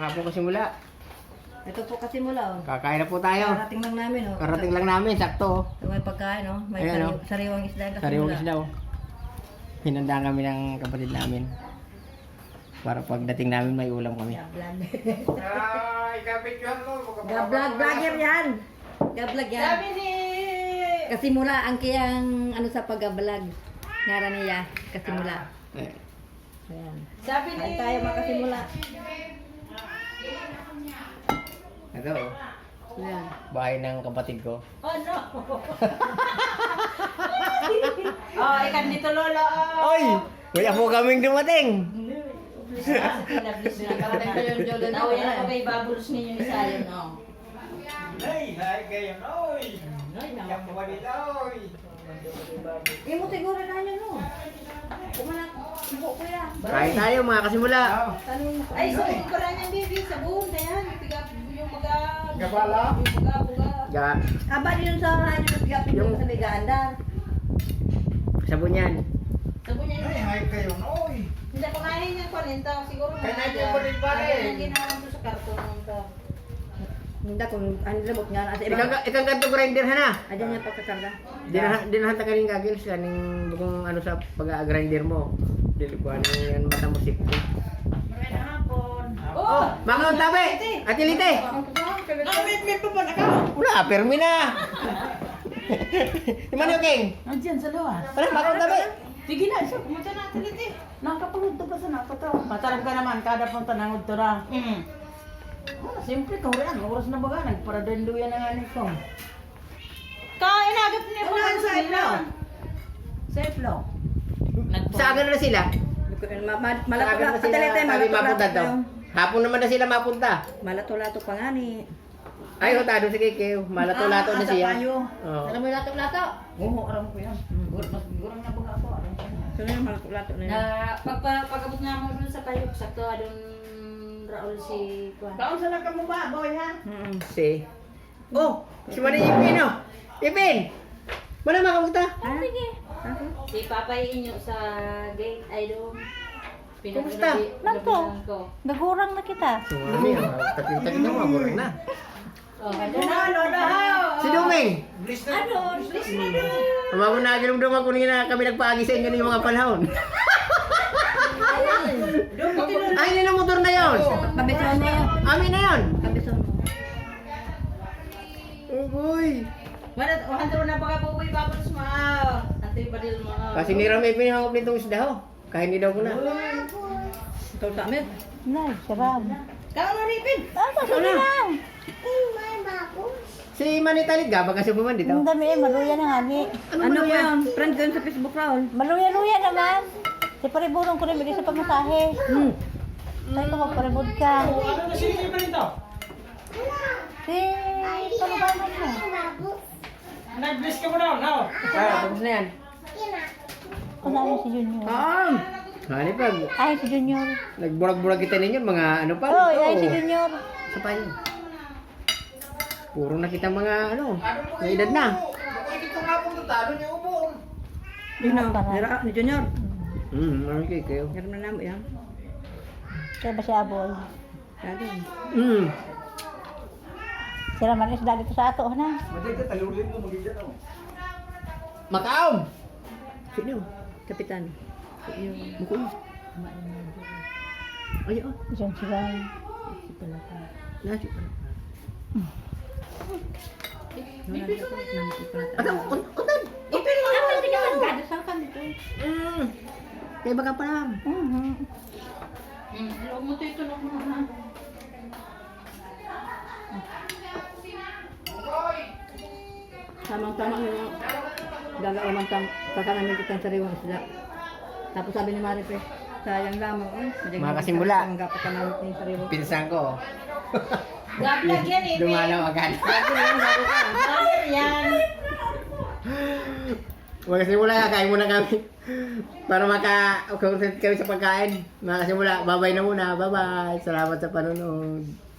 Kahapon kasi mula. Ito po kasi mula, oh. Kakain na po tayo. Karating lang namin, oh. Karating lang namin, sakto. Ito may pagkain, oh. May Ayan, oh. sariwang isda kasi Sariwang mula. isda oh. Hinandaan kami ng kapatid namin. Para pagdating namin may ulam kami. Gablag. Ay, kapit yun mo. Gablag, vlogger yan. Gablag yan. Sabi ni... Kasi mula ang kiyang ano sa pag-vlog. Ngara niya, kasi mula. Eh, Ayan. Sabi ni... Kain tayo makasimula. ito oh. Ayan. Bahay ng kapatid ko. Oh, no. Oh, ikan dito, Lolo. Oy! May apo kaming dumating! Pinablis na ka na. Nauwi na ko kay Babulos ninyo ni Sayon, no? Ay, hay kayo, oy. Yang mga nila, oy. Imo siguro na nyo, no? Kumana, ibo ko yan. Kain tayo mga kasimula. Tanong mo. Ay, sabihin ko lang yan, baby. Sa buong na yan. Yung mga... Gabala? Yung mga... Ga, Aba din sa ano nagapin yung sa Meganda. sabon yan. Sabon niya Ay, yun. hay kayo, oy. Hindi ko kainin yung kwalenta. Siguro Kaya natin yung balik-balik. Ay, yung ginawa ko sa karton ng to. Hindi kung ano labot nga asa ibang. Ikang kanto grinder ha na. Ayan niya pagkakarga. Dinahan ta kaning gagils kaning kung ano sa pag-grinder mo. Dili ko ano yan mata mo sip. Magandang hapon. Oh, mga tabi. Atilite. May pa pa na ka. Wala, permi na. Imano king? Andiyan sa luwas. Ano mga tabi? Sige na, so, pumunta natin ito eh. Nakapagod to pa sa nakoto. Matarang ka naman, kada punta nangod to na. Siyempre, kahulan, oras na baga, nagparadendo yan ang aning ko. Kainagap niya pa sa ilo. Sa ilo. Sa agad na sila. Malato na Sabi mapunta daw. Hapon naman na sila mapunta. Malato-lato pa nga ni. Ay, hotado si Kikeo. Malato-lato na siya. Oo. Alam mo yung lato-lato? Oo, aram ko yan. Gurang na baga ako, aram ko yan. So yung malato-lato na yun. Na pagabot nga mo dun sa kayo, sakto dun Raul si Juan. Kaon sa lang ka mo ba, boy ha? Si. Oh, si Manay Ipin oh. Ipin! Mana makapunta? Sige. Si Papay inyo sa gate, ay doon. Kumusta? Nagko. Nako. Nagurang na kita. Sumami, takit-takit na mga na. Oh, ano daw? Si Duming! Bliss na. Ano? Please na doon. Umamo na agilom-dum ako na kami nagpaagi sa inyo ng mga panahon. Ay, yun ang motor na yun! Kabison mo. Amin na yun! Kabison mo. Oh boy! Wala na baka po uwi babos mo. Ate badil mo. Kasi ni Ram Ipin hangop nitong isda ho. Kahit hindi daw ko na. Ito sa amin. Nay, sarap. Kaon na ripin. Sige lang. Si Manny Taligga, baka siya puman dito. Ang dami maluya na nga ni. Ano ko yun? Friend ko yun sa Facebook, Raul. Maluya-luya naman. Si paribulong ko rin bigay sa pamasahe. Sabi ko magparibod ka. Ano na sila pa nito? Si panubanan mo. Nag-bliss ka mo daw, no? Ah, tapos na yan. Kasama si Junior. Hani pag Ay, si Junior. nagburag-burag kita ninyo, mga ano pa? Oh, ay si Junior. Sa pa yun. Puro na kita mga ano, may edad na. Kung dito nga punta, doon yung ubong. Yun o. Ni Junior. Ano kayo? Meron na namin yan. Kaya ba si Aboy? Dati. Sila man isda dito sa ato na. Madali ka, talulin mo, magiging ako. Makaom! Sino? Kapitan. Yung Mukul. Ay, oh. Diyan sila. si Palaka. Nasi. Ipin Atang, untan! Ipin mo na. Gadasal ka dito. Kaya baka pa lang. Huwag mo ito tulog mo na. Tamang-tama yung gagawin tang kakanamin kitang sariwang isda. Tapos sabi ni Maripe, sayang lamang. Mga kasimula. Ang gapat ka namin yung sariwang. Pinsan ko. Gablag yan, Ipin. Dumalaw agad. Vlogger yan. Magkasimula, kain muna kami. Para maka-concentrate kami sa pagkain. Magkasimula, bye-bye na muna. Bye-bye. Salamat sa panonood.